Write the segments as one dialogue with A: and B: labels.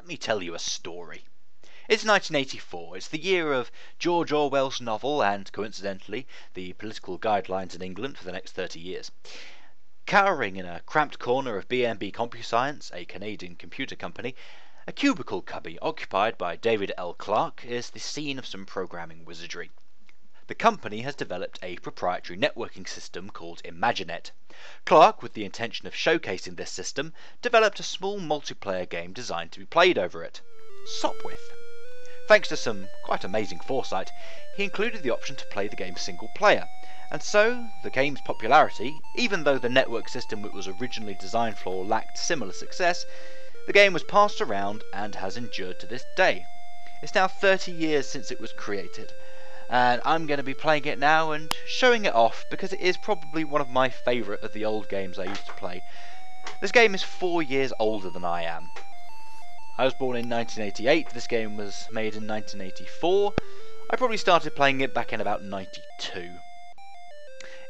A: me tell you a story. It's 1984, it's the year of George Orwell's novel and, coincidentally, the political guidelines in England for the next 30 years. Cowering in a cramped corner of BMB Compuscience, a Canadian computer company, a cubicle cubby occupied by David L. Clarke is the scene of some programming wizardry. The company has developed a proprietary networking system called Imaginet. Clarke, with the intention of showcasing this system, developed a small multiplayer game designed to be played over it, Sopwith. Thanks to some quite amazing foresight, he included the option to play the game single player, and so the game's popularity, even though the network system it was originally designed for lacked similar success, the game was passed around and has endured to this day. It's now 30 years since it was created, and I'm going to be playing it now and showing it off because it is probably one of my favourite of the old games I used to play. This game is 4 years older than I am. I was born in 1988, this game was made in 1984. I probably started playing it back in about 92.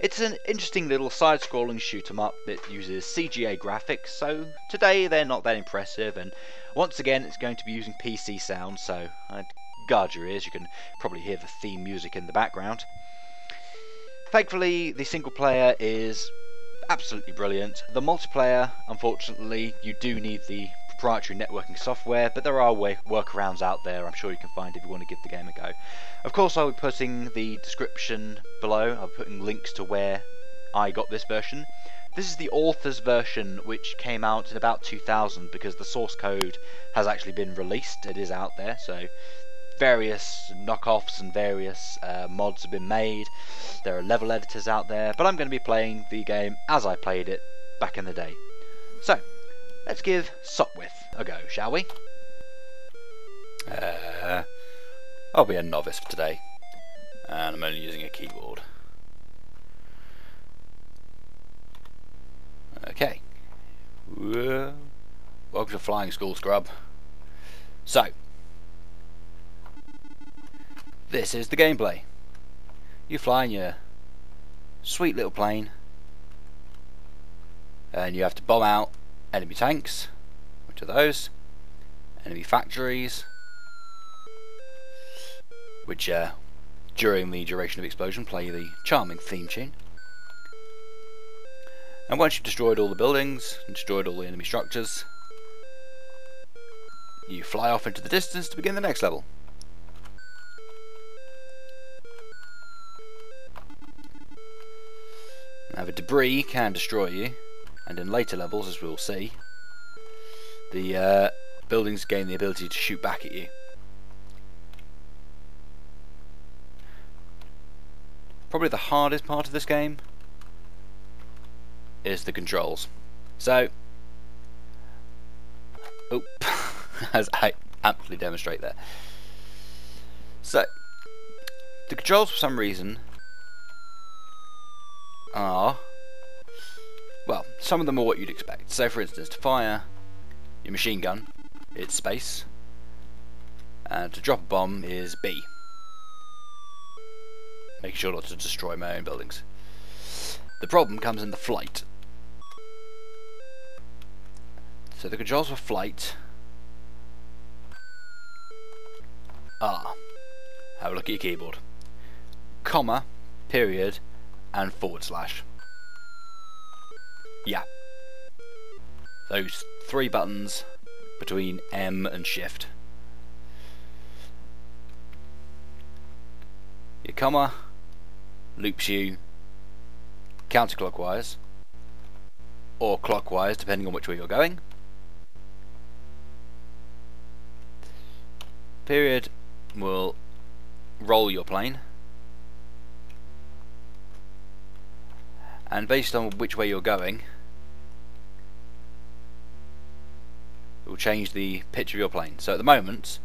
A: It's an interesting little side-scrolling shoot-'em-up that uses CGA graphics, so today they're not that impressive, and once again it's going to be using PC sound, so I'd guard your ears, you can probably hear the theme music in the background. Thankfully, the single player is absolutely brilliant. The multiplayer, unfortunately, you do need the proprietary networking software, but there are workarounds out there I'm sure you can find if you want to give the game a go. Of course, I'll be putting the description below, I'll be putting links to where I got this version. This is the author's version, which came out in about 2000 because the source code has actually been released, it is out there, so various knockoffs and various mods have been made. There are level editors out there, but I'm going to be playing the game as I played it back in the day. So, let's give Sopwith a go, shall we?
B: I'll be a novice for today, and I'm only using a keyboard. Okay. Whoa. Welcome to Flying School, Scrub. So, this is the gameplay. You fly in your sweet little plane, and you have to bomb out enemy tanks, which are those, enemy factories, which during the duration of explosion play the charming theme tune. And once you've destroyed all the buildings and destroyed all the enemy structures, you fly off into the distance to begin the next level. Now the debris can destroy you, and in later levels, as we'll see, the buildings gain the ability to shoot back at you. Probably the hardest part of this game is the controls. So, as I aptly demonstrate there. So, the controls for some reason are, well, some of them are what you'd expect. So for instance, to fire your machine gun, it's space, and to drop a bomb is B. Making sure not to destroy my own buildings. The problem comes in the flight. So the controls for flight are, have a look at your keyboard, comma, period, and /. Yeah. Those three buttons between M and Shift. Your comma loops you counterclockwise or clockwise depending on which way you're going. Period will roll your plane, and based on which way you're going it will change the pitch of your plane. So at the moment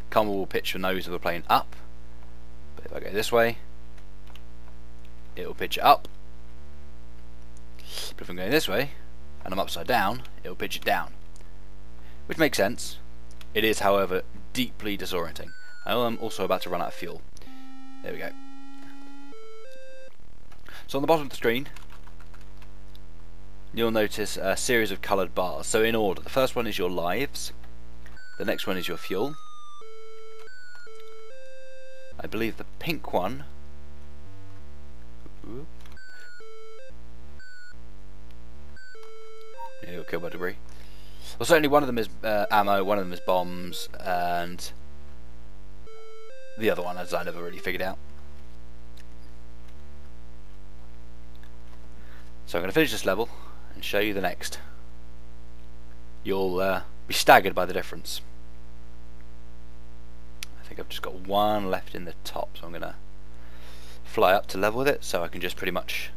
B: comma will pitch the nose of the plane up, but if I go this way it will pitch it up, but if I'm going this way and I'm upside down it will pitch it down, which makes sense. It is however deeply disorienting. I'm also about to run out of fuel. There we go. So on the bottom of the screen you'll notice a series of coloured bars. So in order, the first one is your lives, The next one is your fuel. I believe the pink one. Ooh. Yeah, you'll kill by debris. Well, certainly one of them is ammo, one of them is bombs, and the other one, as I never really figured out. So I'm going to finish this level and show you the next. You'll be staggered by the difference. I think I've just got one left in the top, so I'm going to fly up to level with it so I can just pretty much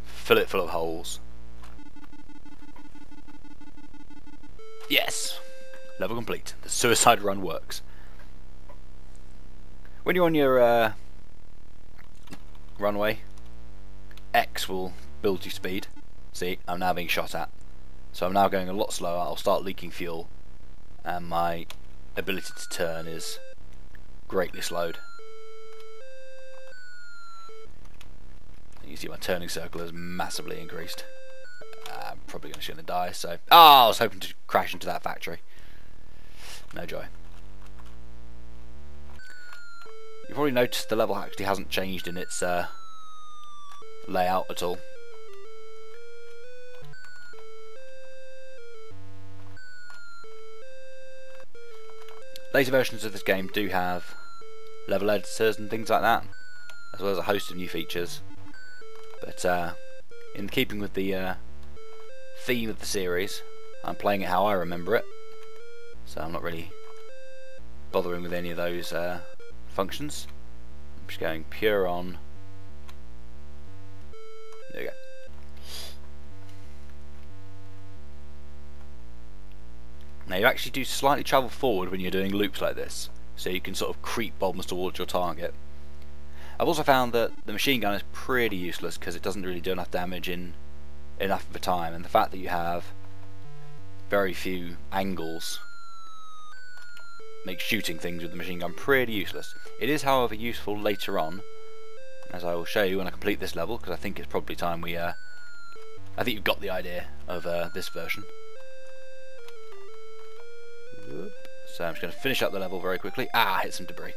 B: fill it full of holes. Yes! Level complete. The suicide run works. When you're on your runway, X will build you speed. See, I'm now being shot at. So I'm now going a lot slower. I'll start leaking fuel, and my ability to turn is greatly slowed. You see my turning circle has massively increased. I'm probably going to die, so... I was hoping to crash into that factory. No joy. You've probably noticed the level actually hasn't changed in its layout at all. Later versions of this game do have level editors and things like that, as well as a host of new features. But in keeping with the theme of the series, I'm playing it how I remember it, so I'm not really bothering with any of those functions. I'm just going pure on. There we go. Now you actually do slightly travel forward when you're doing loops like this, so you can sort of creep bombs towards your target. I've also found that the machine gun is pretty useless because it doesn't really do enough damage in enough of a time, and the fact that you have very few angles makes shooting things with the machine gun pretty useless. It is, however, useful later on, as I will show you when I complete this level, because I think it's probably time we I think you've got the idea of this version. So I'm just going to finish up the level very quickly. Hit some debris.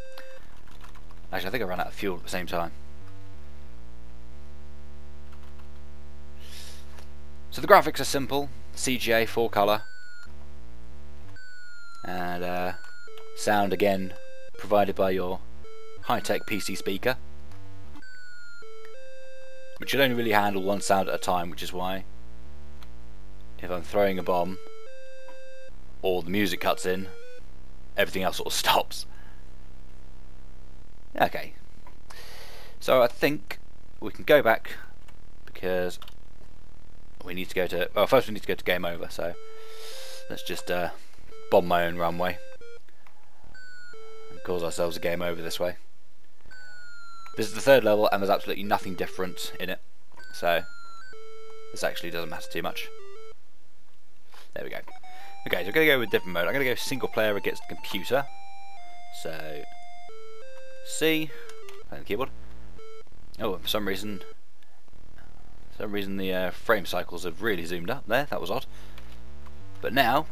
B: Actually, I think I ran out of fuel at the same time. So the graphics are simple, CGA 4-color, and sound again provided by your high-tech PC speaker, which should only really handle one sound at a time, which is why if I'm throwing a bomb or the music cuts in, everything else sort of stops. Okay, so I think we can go back because we need to go to, well, first we need to go to game over, so let's just bomb my own runway and cause ourselves a game over this way. This is the third level and there's absolutely nothing different in it, so this actually doesn't matter too much. There we go. Okay, so I'm going to go with different mode. I'm going to go single player against the computer. So C, and the keyboard. Oh, for some reason the frame cycles have really zoomed up there. That was odd. But now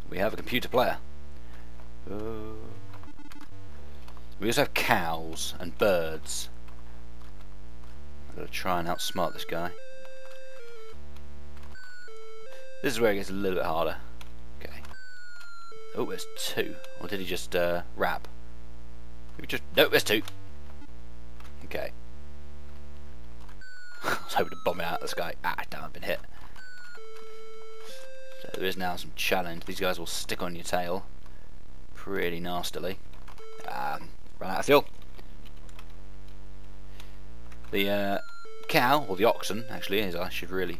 B: we have a computer player. We also have cows and birds. I'm going to try and outsmart this guy. This is where it gets a little bit harder. Okay. Oh, there's two. Or did he just rap? No, there's two. Okay. I was hoping to bomb it out of the sky. Damn, I've been hit. So there is now some challenge. These guys will stick on your tail pretty nastily. Run out of fuel. The cow, or the oxen, actually, as I should really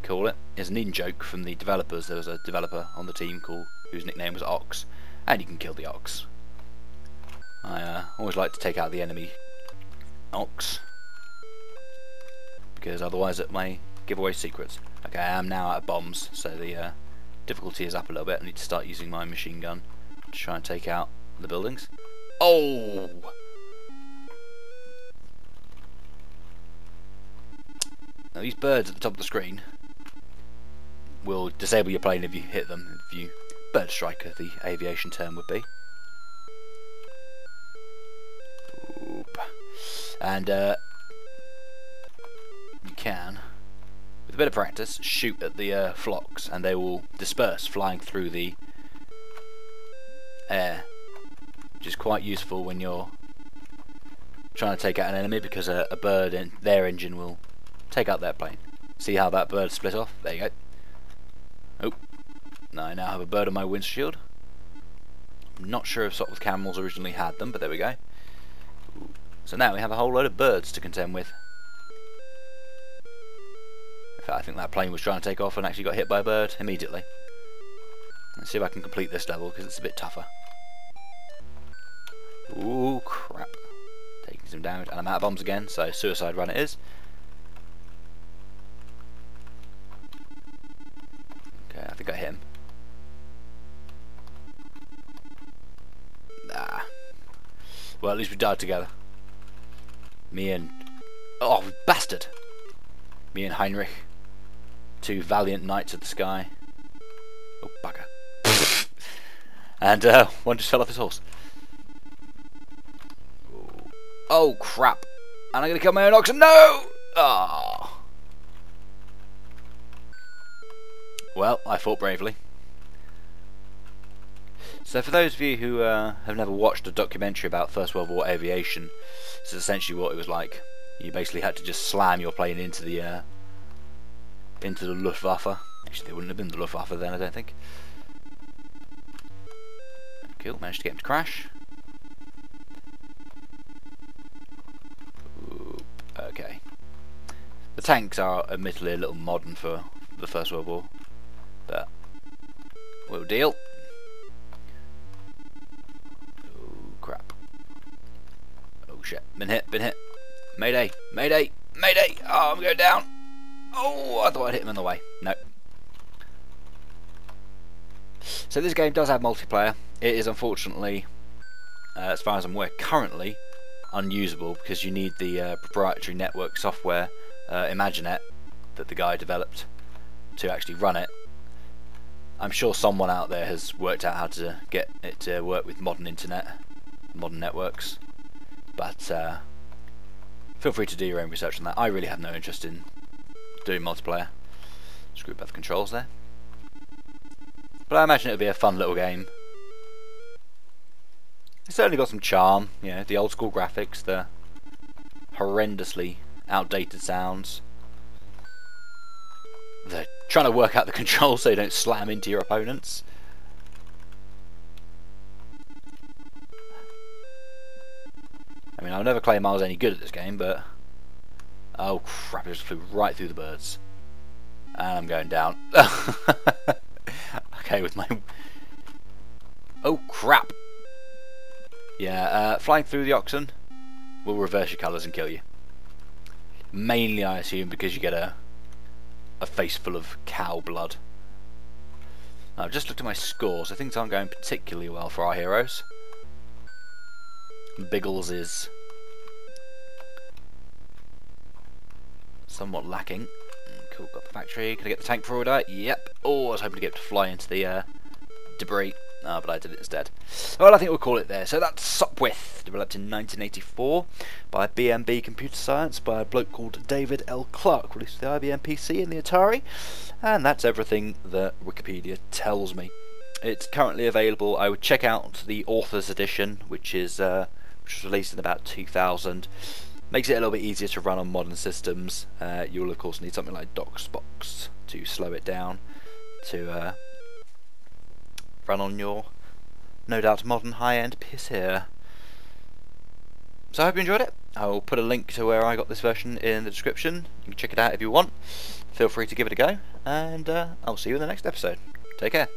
B: call it, is an in-joke from the developers. There was a developer on the team whose nickname was Ox, and you can kill the ox. I always like to take out the enemy ox, because otherwise it may give away secrets. Okay, I am now out of bombs, so the difficulty is up a little bit. I need to start using my machine gun to try and take out the buildings. Oh! Now these birds at the top of the screen will disable your plane if you hit them. If you bird striker, the aviation term would be. Oop. And you can, with a bit of practice, shoot at the flocks and they will disperse flying through the air, which is quite useful when you're trying to take out an enemy, because a bird in their engine will take out their plane. See how that bird split off? There you go. Oh, now I now have a bird on my windshield. I'm not sure if Sopwith camels originally had them, but there we go. So now we have a whole load of birds to contend with. In fact, I think that plane was trying to take off and actually got hit by a bird immediately. Let's see if I can complete this level, because it's a bit tougher. Ooh, crap. Taking some damage, and I'm out of bombs again, so suicide run it is. Okay, I think I hit him. Nah. Well, at least we died together. Me and... oh, bastard! Me and Heinrich. Two valiant knights of the sky. Oh, bugger. And one just fell off his horse. Oh, crap. And I'm going to kill my own oxen. No! Oh. Well, I fought bravely. So for those of you who have never watched a documentary about First World War aviation, this is essentially what it was like. You basically had to just slam your plane into the Luftwaffe. Actually, it wouldn't have been the Luftwaffe then, I don't think. Cool, managed to get him to crash. Oop, okay. The tanks are admittedly a little modern for the First World War, but we'll deal. Oh crap. Oh shit, been hit. Mayday, mayday, mayday! Oh, I'm going down! Oh, I thought I'd hit him in the way. No. So this game does have multiplayer. It is unfortunately, as far as I'm aware, currently unusable, because you need the proprietary network software, Imaginet, that the guy developed to actually run it. I'm sure someone out there has worked out how to get it to work with modern internet, modern networks, but feel free to do your own research on that. I really have no interest in doing multiplayer. Screw both controls there. But I imagine it'll be a fun little game. It's certainly got some charm, you know, the old school graphics, the horrendously outdated sounds. They're trying to work out the controls so you don't slam into your opponents. I mean, I'll never claim I was any good at this game, but... oh crap, I just flew right through the birds. And I'm going down. Okay, with my... oh crap! Yeah, flying through the oxen will reverse your colours and kill you. Mainly, I assume, because you get a face full of cow blood. Now, I've just looked at my scores. I think things aren't going particularly well for our heroes. Biggles is somewhat lacking. Cool, got the factory. Can I get the tank forward? Yep. Oh, I was hoping to get to fly into the debris. Oh, but I did it instead. Well, I think we'll call it there. So that's Sopwith, developed in 1984 by BMB Compuscience by a bloke called David L. Clark, released with the IBM PC and the Atari. And that's everything that Wikipedia tells me. It's currently available. I would check out the author's edition, which was released in about 2000. Makes it a little bit easier to run on modern systems. You'll of course need something like DOSBox to slow it down to run on your no doubt modern high-end PC. So I hope you enjoyed it. I will put a link to where I got this version in the description. You can check it out if you want. Feel free to give it a go, and I'll see you in the next episode. Take care.